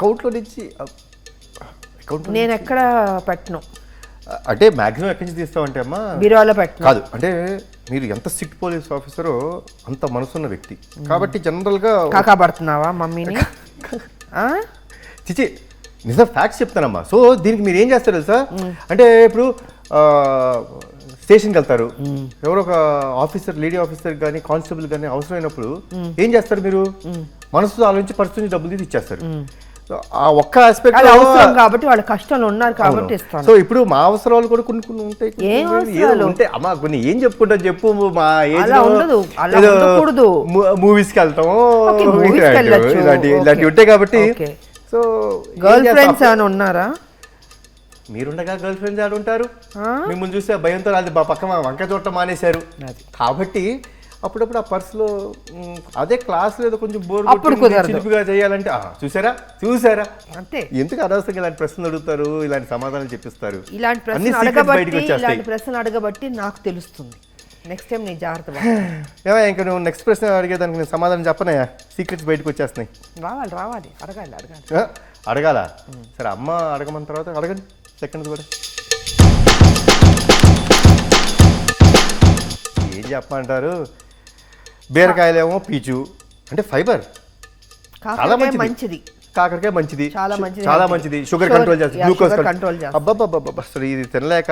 అకౌంట్లో నుంచి నేను ఎక్కడ పెట్టను, అంటే మ్యాక్సిమం ఎక్కడి నుంచి తీస్తామంటే అమ్మా బీరువాలో పెట్టను. కాదు, అంటే మీరు ఎంత స్ట్రిక్ట్ పోలీస్ ఆఫీసరో అంత మనసున్న వ్యక్తి కాబట్టి జనరల్గా కాకా పడుతున్నావా మమ్మీని? చిచి నిజం ఫ్యాక్ట్స్ చెప్తానమ్మా. సో దీనికి మీరు ఏం చేస్తారు తెలుసా, అంటే ఇప్పుడు స్టేషన్కి వెళ్తారు, ఎవరో ఒక ఆఫీసర్, లేడీ ఆఫీసర్ కానీ కానిస్టేబుల్ కానీ అవసరమైనప్పుడు ఏం చేస్తారు మీరు? మనసుతో ఆలోచించి పరిస్థితి నుంచి డబ్బులు తీసి ఇచ్చేస్తారు. ఆ ఒక్క ఆస్పెక్ట్ కాబట్టి వాళ్ళ కష్టాలు ఉన్నారు కాబట్టి ఇస్తాను. సో ఇప్పుడు మా అవసరాలు కూడా కొన్ని కొన్ని ఉంటాయి, ఉంటాయి అమ్మా. కొన్ని ఏం చెప్పుకుంటాం చెప్పు, మా ఏజ్ మూవీస్కి వెళ్తాము ఇలాంటివి ఉంటాయి కాబట్టి. సో గర్ల్ ఫ్రెండ్స్ ఏమైనా ఉన్నారా? మీరుండగా గర్ల్ ఫ్రెండ్స్ ఆడు ఉంటారు, మిమ్మల్ని చూస్తే భయంతో అది పక్కన వంక చూడటం మానేశారు కాబట్టి అప్పుడప్పుడు ఆ పర్సులో అదే క్లాస్ లేదో కొంచెం బోర్ చిలిపిగా చేయాలంటే చూసారా చూసారా అంతే. ఎందుకు అనవసరంగా ఇలాంటి ప్రశ్నలు అడుగుతారు, ఇలాంటి సమాధానాలు చెప్పిస్తారు? ఇలాంటి ప్రశ్నలు అడగబట్టి నాకు తెలుస్తుంది. నెక్స్ట్ టైం నేను జాగ్రత్త. ఇంకా నువ్వు నెక్స్ట్ ప్రశ్న అడిగేదానికి నేను సమాధానం చెప్పనయా, సీక్రెట్స్ బయటకు వచ్చేస్తున్నాయి. రావాలి అడగాలి. అడగాల? సరే అమ్మ అడగమన్న తర్వాత అడగండి సెకండ్ కూడా. ఏం చెప్పమంటారు? బీరకాయలేమో పీచు అంటే ఫైబర్ చాలా మంచిది, కాకరకాయ మంచిది, చాలా మంచిది, షుగర్ కంట్రోల్ చేస్తుంది, గ్లూకోజ్ కంట్రోల్ చేస్తుంది. అబ్బబ్బబ్బబ్బ అసలు ఇది తినలేక.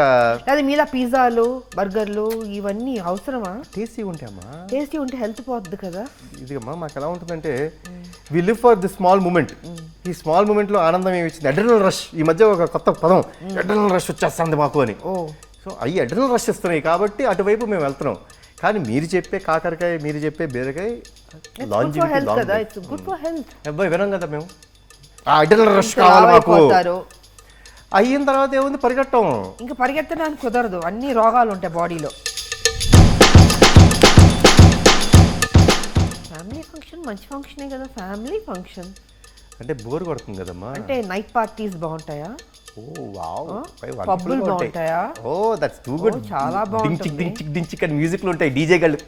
అది మీలా పిజ్జాలు బర్గర్లు ఇవన్నీ అవసరమా? టేస్టీ ఉంటాయమ్మా, టేస్టీ ఉంటే హెల్త్ పోద్ది కదా. ఇది అమ్మా మాకు ఎలా ఉంటుందంటే we live for the small moment. ఈ స్మాల్ మూమెంట్ లో ఆనందం ఏమి ఇచ్చింది? Adrenal rush. ఈ మధ్య ఒక కొత్త పదం అడ్రినల్ రష్ వచ్చేస్తుంది మాకు అని. సో అవి అడ్రినల్ రష్ ఇస్తున్నాయి కాబట్టి అటువైపు మేము వెళ్తున్నాం. కానీ మీరు చెప్పే కాకరకాయ, మీరు చెప్పే బీరకాయ అబ్బాయి వినం కదా మేము. అడ్రినల్ రష్ కావాలి మాకు. అయిన తర్వాత ఏముంది, పరిగెట్టం. ఇంకా పరిగెత్తడానికి కుదరదు, అన్ని రోగాలు ఉంటాయి బాడీలో. ఫ్యామిలీ ఫంక్షన్ మంచి ఫంక్షనే కదా. ఫ్యామిలీ ఫంక్షన్ అంటే బోర్ కొడుతుంది కదమ్మా. అంటే నైట్ పార్టీస్ బాగుంటాయా? పబ్బులు బాగుంటాయా? That's too good. చాలా బాగుంటుంది. డించిక్ అని మ్యూజిక్లు ఉంటాయి, డీజే గళ్ళు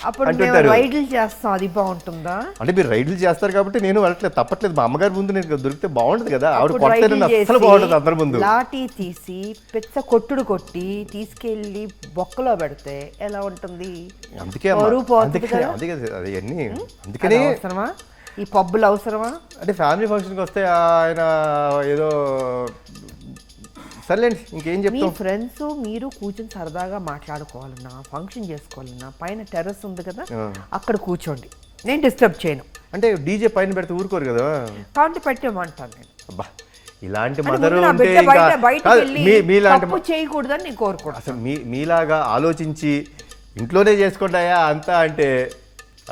అప్పుడు మేము రైడ్లు చేస్తాం, అది బాగుంటుందా? అంటే మీరు రైడ్లు చేస్తారు కాబట్టి నేను వెళ్ళట్లేదు, తప్పట్లేదు. మా అమ్మగారి ముందు నేను దొరికితే బాగుంటుంది కదా, ఆవిడ కొడితే అసలు బాగుంటుంది అందరి ముందు. లాఠీ తీసి పెద్ద కొట్టుడు కొట్టి తీసుకెళ్లి బొక్కలో పెడితే ఎలా ఉంటుంది? అందుకే అందుకనే అవసరమా ఈ పబ్బులు? అవసరమా? అంటే ఫ్యామిలీ ఫంక్షన్కి వస్తే ఆయన ఏదో సర్లేండి ఇంకేం చెప్తాం. మీ ఫ్రెండ్స్ మీరు కూర్చొని సరదాగా మాట్లాడుకోవాలన్నా, ఫంక్షన్ చేసుకోవాలన్నా పైన టెర్రస్ ఉంది కదా, అక్కడ కూర్చోండి, నేను డిస్టర్బ్ చేయను. అంటే డీజే పైన పెడితే ఊరుకోరు కదా, కాబట్టి పెట్టేమంటాను నేను. అబ్బా ఇలాంటి మదరు చేయకూడదని నేను కోరుకోను. అసలు మీలాగా ఆలోచించి ఇంట్లోనే చేసుకోండాయా అంతా అంటే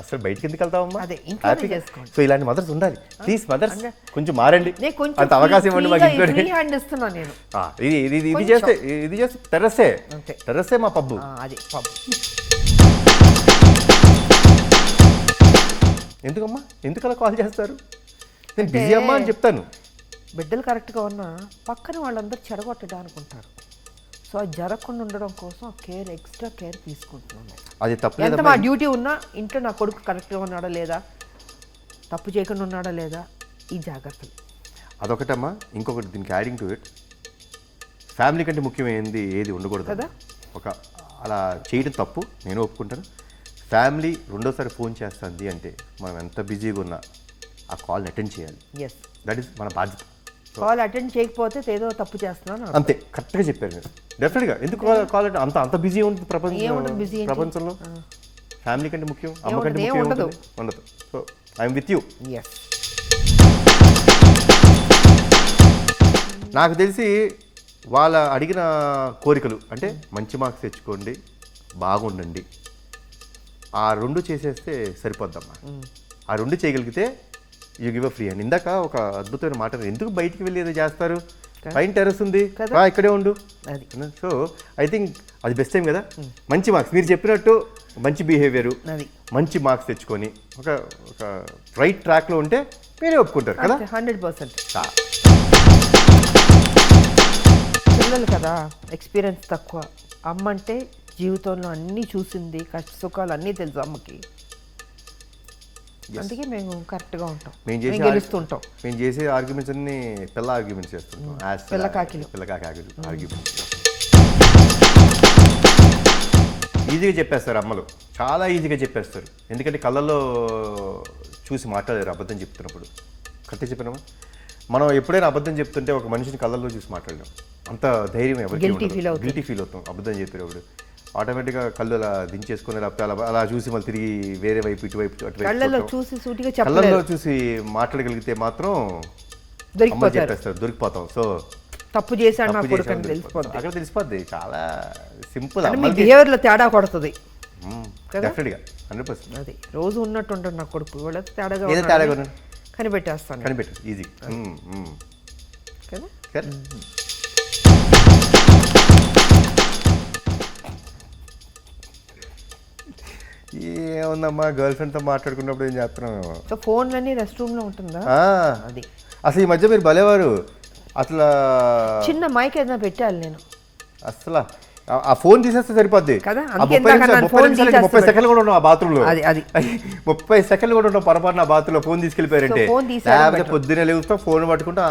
అసలు బయటికి ఎందుకు వెళ్తామమ్మా? సో ఇలాంటి మదర్స్ ఉండాలి. ప్లీజ్ మదర్స్ కొంచెం మారండి, అంత అవకాశం ఇవ్వండి మాకు. ఇది చేస్తే టెర్రస్సే మా పబ్బు. ఎందుకమ్మా ఎందుకు అలా కాల్ చేస్తారు? నేను బిజీ అమ్మా అని చెప్తాను. బిడ్డలు కరెక్ట్గా ఉన్నా పక్కన వాళ్ళందరూ చెడగొట్టడానికి ఉంటారు. సో అది జరగకుండా ఉండడం కోసం ఎక్స్ట్రా కేర్ తీసుకుంటున్నాను. అది తప్పలేదు. ఎంత మా డ్యూటీ ఉన్నా ఇంట్లో నా కొడుకు కరెక్ట్గా ఉన్నాడా లేదా, తప్పు చేయకుండా ఉన్నాడా లేదా, ఈ జాగ్రత్తలు. అదొకటమ్మా. ఇంకొకటి దీనికి యాడింగ్ టు ఇట్, ఫ్యామిలీ కంటే ముఖ్యమైనది ఏది ఉండకూడదు కదా. ఒక అలా చేయడం తప్పు, నేను ఒప్పుకుంటాను. ఫ్యామిలీ రెండోసారి ఫోన్ చేస్తుంది అంటే మనం ఎంత బిజీగా ఉన్నా ఆ కాల్ని అటెండ్ చేయాలి. దట్ ఈస్ మన బాధ్యత. కాల్ అటెండ్ చేయకపోతే ఏదో తప్పు చేస్తున్నాను అంతే. కరెక్ట్గా చెప్పారు మీరు. డెఫినెట్గా ఎందుకు కాల్ అంత బిజీ ఉంటుంది ప్రపంచంలో. ఫ్యామిలీ కంటే ముఖ్యం, అమ్మ కంటే ముఖ్యం ఉండదు. So I'm with you. నాకు తెలిసి వాళ్ళ అడిగిన కోరికలు అంటే మంచి మార్క్స్ తెచ్చుకోండి, బాగుండండి, ఆ రెండు చేసేస్తే సరిపోద్దమ్మా. ఆ రెండు చేయగలిగితే you give a free and. ఇందాక ఒక అద్భుతమైన మాట, ఎందుకు బయటికి వెళ్ళి ఏదో చేస్తారు, పైన టెర్రస్ ఉంది ఇక్కడే ఉండు. సో ఐ థింక్ అది బెస్ట్ టైం కదా. మంచి మార్క్స్ మీరు చెప్పినట్టు మంచి బిహేవియర్, మంచి మార్క్స్ తెచ్చుకొని ఒక రైట్ ట్రాక్లో ఉంటే మీరే ఒప్పుకుంటారు కదా. 100%. పిల్లలు కదా, ఎక్స్పీరియన్స్ తక్కువ. అమ్మ అంటే జీవితంలో అన్నీ చూసింది, కష్ట సుఖాలు అన్నీ తెలుసు అమ్మకి. అందుకే మేము కరెక్ట్గా ఉంటాం, మేము మేము చేసే గెలుస్తుంటాం. మేము చేసే ఆర్గ్యుమెంట్స్ అన్ని పిల్ల ఆర్గ్యుమెంట్స్ చేస్తుంటాం. పిల్లకాకిలు. పిల్లకాకి ఆర్గ్యుమెంట్స్ ఈజీగా చెప్పేస్తారు అమ్మలు, చాలా ఈజీగా చెప్పేస్తారు. ఎందుకంటే కళ్ళల్లో చూసి మాట్లాడారు అబద్ధం చెప్తున్నప్పుడు. కరెక్ట్గా చెప్పినామా? మనం ఎప్పుడైనా అబద్ధం చెప్తుంటే ఒక మనిషిని కళ్ళల్లో చూసి మాట్లాడలేం. అంత ధైర్యం ఎవరికి గిల్టీ ఫీల్ అవుతాం అబద్ధం చెప్పేటప్పుడు. ఆటోమేటిక్గా కళ్ళు అలా దించేసుకుని లేకపోతే అలా చూసి మళ్ళీ తిరిగి వేరే వైపు ఇటువైపు కళ్ళల్లో అటువైపు చూసి సూటిగా కళ్ళల్లో చెప్పలేదు, చూసి మాట్లాడగలిగితే మాత్రం అమ్మ దొరికిపోతారు. చెప్పేస్తారు, దొరికిపోతాం. సో తప్పు చేశాడు నా తప్పు కొడుకు చేసామని అని తెలిసిపోద్ది. అక్కడ తెలిసిపోద్ది. చాలా సింపుల్. అంటే మీ బిహేవియర్లో తేడా కొడుతుంది కదా? డెఫినెట్గా 100%. అది రోజు ఉన్నట్టు ఉంటాడు నా కొడుకు, వాళ్ళ తేడాగా ఏదో ఉన్నాడని తేడా కొను కనిపెట్టేస్తాను కనిపెట్టు ఈజీ కదా. ఏముందమ్మా, గర్ల్ ఫ్రెండ్తో మాట్లాడుకున్నప్పుడు ఏం చేస్తున్నాం. సో ఫోన్లన్నీ రెస్ట్ రూమ్లో ఉంటుందా? అది అసలు ఈ మధ్య మీరు భలేవారు. అసలు చిన్న మైక్ ఏదైనా పెట్టాలి నేను అసలు ఆ ఫోన్ తీసేస్తే సరిపోద్ది కదా. ఆ అందుకే 30 ఇందాక నన్ను ఫోన్ 30 సెకండ్లు కూడా ఉన్నాం ఆ బాత్రూంలో. అది 30 సెకండ్లు కూడా ఉన్నాం పొరపాటు నా బాత్రూంలో ఫోన్ తీసుకెళ్ళిపోయారంటే. సో ఫోన్ తీసేయడం లేకపోతే better. పొద్దున్నే లేవుతాం ఫోన్ పట్టుకుంటా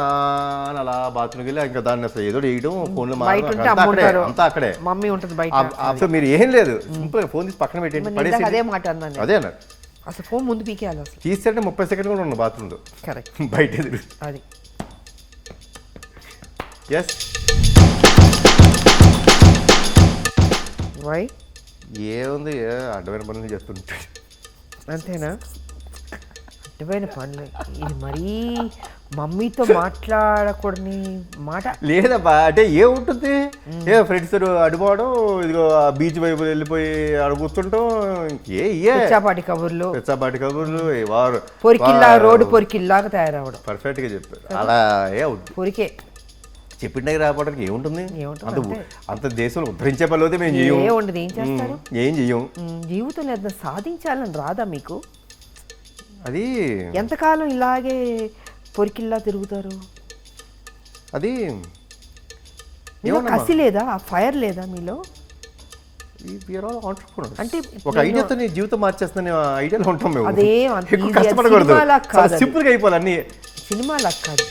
అని అలా బాత్రూమ్కి వెళ్ళి ఇంకా దాన్ని అసలు ఏదో వేయడం ఫోన్లో బయట ఉంటే అమ్మ ఉంటారు, అంతా అక్కడే. మమ్మీ ఉంటుంది బయట. అసలు మీరు ఏం లేదు, సింపుల్ ఫోన్ తీసి పక్కన పెట్టండి, మరి పడేసి. ఇందాక అదే మాట అన్నాను నేను. అదే అన్నారు. అసలు ఫోన్ ముందు పీకేయాలి అసలు. తీసేస్తే 30 సెకండ్లు కూడా ఉన్నాం బాత్రూంలో. కరెక్ట్. బయట ఎదురు. అది ఎస్. వై ఏముంది, అడ్డమైన పనులు చేస్తుంటాడు అంతేనా? అడ్డమైన పనులు. ఇది మరీ మమ్మీతో మాట్లాడకూడని మాట. లేదబ్బా, అంటే ఏముంటుంది, ఏ ఫ్రెండ్స్ అడిపోవడం, ఇదిగో బీచ్ వైపు వెళ్ళిపోయి అడుగుతుంటాం. చాపాటి కబుర్లు, పెచ్చాపాటి కబుర్లు, వారు పొరికిల్లా రోడ్డు పొరికిల్లాగా తయారవడం. పర్ఫెక్ట్గా చెప్పారు. అలా ఏ అవుతుంది పొరికే చెప్పిన రావడానికి ఏముంటుంది. ఏముంటుంది అంత దేశంలో ఉద్ధరించే పనులు అయితే మేము చెయ్యం. ఏముండదు, ఏం చేస్తారు? ఏం చెయ్యం. జీవితంలో ఏదైనా సాధించాలని రాదా మీకు? అది ఎంతకాలం ఇలాగే పొరికిల్లా తిరుగుతారు? అది మీలో కసి లేదా, ఆ ఫైర్ లేదా మీలో? అంటే ఒక ఐడియాతో నీ జీవితం మార్చేస్తున్న ఐడియాలో ఉంటాం మేము. అదే ఎక్కువ కష్టపడకూడదు, సింపుల్గా అయిపోవాలి అన్ని. సినిమాలా కాదు.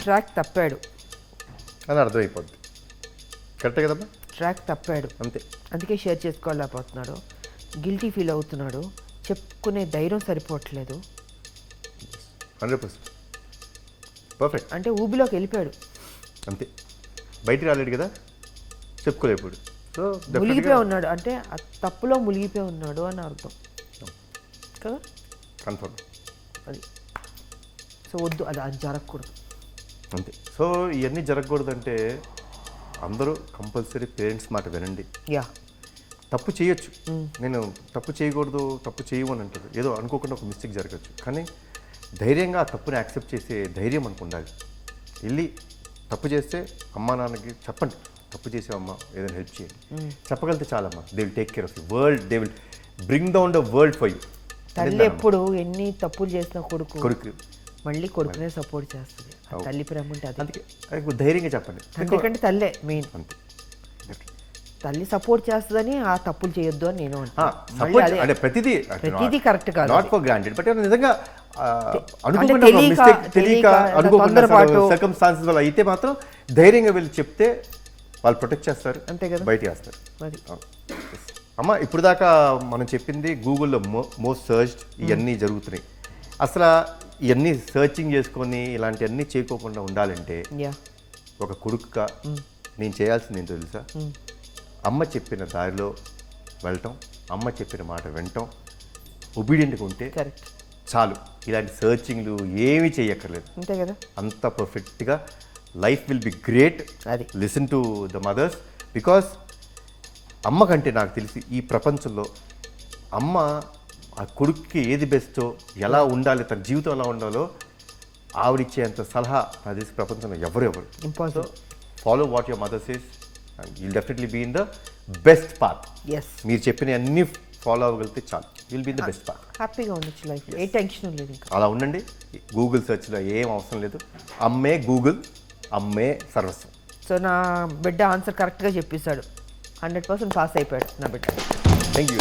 ట్రాక్ తప్పాడు అని అర్థమైపోద్ది. కరెక్టే కదమ్మా? ట్రాక్ తప్పాడు అంతే. అందుకే షేర్ చేసుకోలేకపోతున్నాడు, గిల్టీ ఫీల్ అవుతున్నాడు, చెప్పుకునే ధైర్యం సరిపోవట్లేదు. 100% పర్ఫెక్ట్. అంటే ఊబిలోకి వెళ్ళిపోయాడు అంతే, బయటికి రాలేడు కదా, చెప్పుకోలేకపోయాడు. సో మునిగిపోయి ఉన్నాడు, అంటే ఆ తప్పులో మునిగిపోయి ఉన్నాడు అని అర్థం కదా. కన్ఫర్మ్ అది. సో వద్దు, అది జరగకూడదు అంతే. సో ఇవన్నీ జరగకూడదంటే అందరూ కంపల్సరీ పేరెంట్స్ మాట వినండి. యా, తప్పు చేయొచ్చు, నేను తప్పు చేయకూడదు, తప్పు చేయమని అంటారు, ఏదో అనుకోకుండా ఒక మిస్టేక్ జరగచ్చు. కానీ ధైర్యంగా ఆ తప్పుని యాక్సెప్ట్ చేసే ధైర్యం మనకు ఉండాలి. వెళ్ళి తప్పు చేస్తే అమ్మా నాన్నకి చెప్పండి, తప్పు చేసావమ్మా ఏదైనా హెల్ప్ చేయండి, చెప్పగలిగితే చాలమ్మా. They will take care of you world, they will bring down the world for you. తల్లి ఎప్పుడు ఎన్ని తప్పులు చేసిన కొడుకు మళ్ళీ కొడుకునే సపోర్ట్ చేస్తుంది. తల్లి ప్రేమ ఉంటే అది. అందుకే ధైర్యంగా చెప్పండి. ఎందుకంటే తల్లే మెయిన్. అంతే, తల్లి సపోర్ట్ చేస్తుందని ఆ తప్పులు చేయొద్దు అని నేను అంటే ప్రతిదీ కరెక్ట్ కాదు, నాట్ ఫర్ గ్రాంటెడ్. బట్ నిజంగా తెలియక సర్కమ్స్టాన్సెస్ వల్ల అయితే మాత్రం ధైర్యంగా వెళ్ళి చెప్తే వాళ్ళు ప్రొటెక్ట్ చేస్తారు, అంతే కదా, బయట వేస్తారు. అమ్మ ఇప్పుడు దాకా మనం చెప్పింది గూగుల్లో మోస్ట్ సర్చ్డ్ ఇవన్నీ జరుగుతున్నాయి. అసలు ఇవన్నీ సర్చింగ్ చేసుకొని ఇలాంటివన్నీ చేయకోకుండా ఉండాలంటే ఒక కొడుకుగా నేను చేయాల్సింది ఏంటో తెలుసా? అమ్మ చెప్పిన దారిలో వెళ్ళటం, అమ్మ చెప్పిన మాట వినటం, ఒబీడియంట్గా ఉంటే చాలు. ఇలాంటి సర్చింగ్లు ఏమీ చేయక్కర్లేదు, అంతే కదా. అంత పర్ఫెక్ట్గా లైఫ్ విల్ బి గ్రేట్. అది listen to the mothers. Because అమ్మ కంటే నాకు తెలిసి ఈ ప్రపంచంలో అమ్మ ఆ కొడుక్కి ఏది బెస్టో, ఎలా ఉండాలి, తన జీవితం ఎలా ఉండాలో ఆవిడిచ్చేంత సలహా నాకు తెలిసి ప్రపంచంలో ఎవరు impossible. Follow what your mother says and you'll definitely be in the best path. మీరు చెప్పిన అన్ని ఫాలో అవ్వగలిగితే చాలు, will be in the best path. హ్యాపీగా ఉండొచ్చు లైఫ్, ఏ టెన్షన్ లేదు. అలా ఉండండి. గూగుల్ సెర్చ్లో ఏం అవసరం లేదు, అమ్మే గూగుల్, అమ్మే సర్వస్వం. సో నా బిడ్డ ఆన్సర్ కరెక్ట్గా చెప్పేశాడు, 100% పాస్ అయిపోయాడు నా బిడ్డ. Thank you